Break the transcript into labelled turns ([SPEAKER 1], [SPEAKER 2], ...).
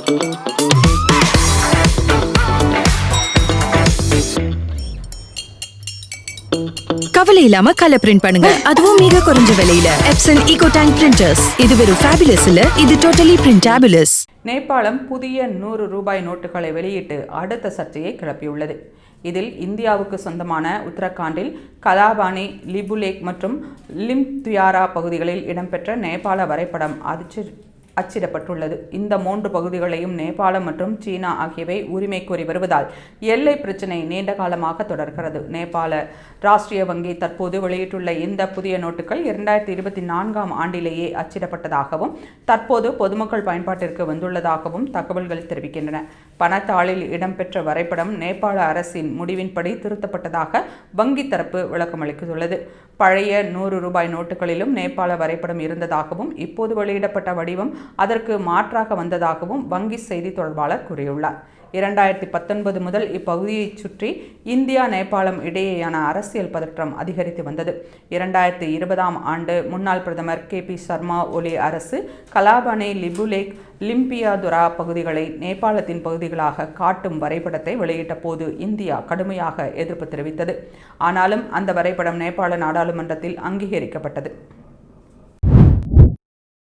[SPEAKER 1] கவலை இல்லாம colour print பண்ணுங்க, அதுவும் மிக குறைஞ்ச விலையில. Epson EcoTank printers. இது வெறும் ஃபேபுலஸ் இல்ல, இது டோட்டலி பிரிண்டபிளஸ்.
[SPEAKER 2] நேபாளம் புதிய 100 ரூபாய் நோட்டுகளை வெளியிட்டு அடுத்த சர்ச்சையை கிளப்பியுள்ளது. இதில் இந்தியாவுக்கு சொந்தமான உத்தரகாண்டில் கலாபானி, லிபுலேக் மற்றும் லிம்த்யாரா பகுதிகளில் இடம்பெற்ற நேபாள வரைபடம் அச்சிடப்பட்டுள்ளது. இந்த 3 பகுதிகளையும் நேபாளம் மற்றும் சீனா ஆகியவை உரிமை கோரி வருவதால் எல்லை பிரச்சினை நீண்ட காலமாக தொடர்கிறது. நேபாள ராஷ்டிரிய வங்கி தற்போது வெளியிட்டுள்ள இந்த புதிய நோட்டுகள் 2024ஆம் ஆண்டிலேயே அச்சிடப்பட்டதாகவும் தற்போது பொதுமக்கள் பயன்பாட்டிற்கு வந்துள்ளதாகவும் தகவல்கள் தெரிவிக்கின்றன. பணத்தாளில் இடம்பெற்ற வரைபடம் நேபாள அரசின் முடிவின்படி திருத்தப்பட்டதாக வங்கி தரப்பு விளக்கமளித்துள்ளது. பழைய 100 ரூபாய் நோட்டுகளிலும் நேபாள வரைபடம் இருந்ததாகவும் இப்போது வெளியிடப்பட்ட வடிவம் அதற்கு மாற்றாக வந்ததாகவும் வங்கி செய்தி தொடர்பாளர் கூறியுள்ளார். 2019 முதல் இப்பகுதியை சுற்றி இந்தியா நேபாளம் இடையேயான அரசியல் பதற்றம் அதிகரித்து வந்தது. 2020ஆம் ஆண்டு முன்னாள் பிரதமர் KP சர்மா ஒலி அரசு கலாபானி, லிபுலேக், லிம்பியாதுரா பகுதிகளை நேபாளத்தின் பகுதிகளாக காட்டும் வரைபடத்தை வெளியிட்ட போது இந்தியா கடுமையாக எதிர்ப்பு தெரிவித்தது. ஆனாலும் அந்த வரைபடம் நேபாள நாடாளுமன்றத்தில் அங்கீகரிக்கப்பட்டது.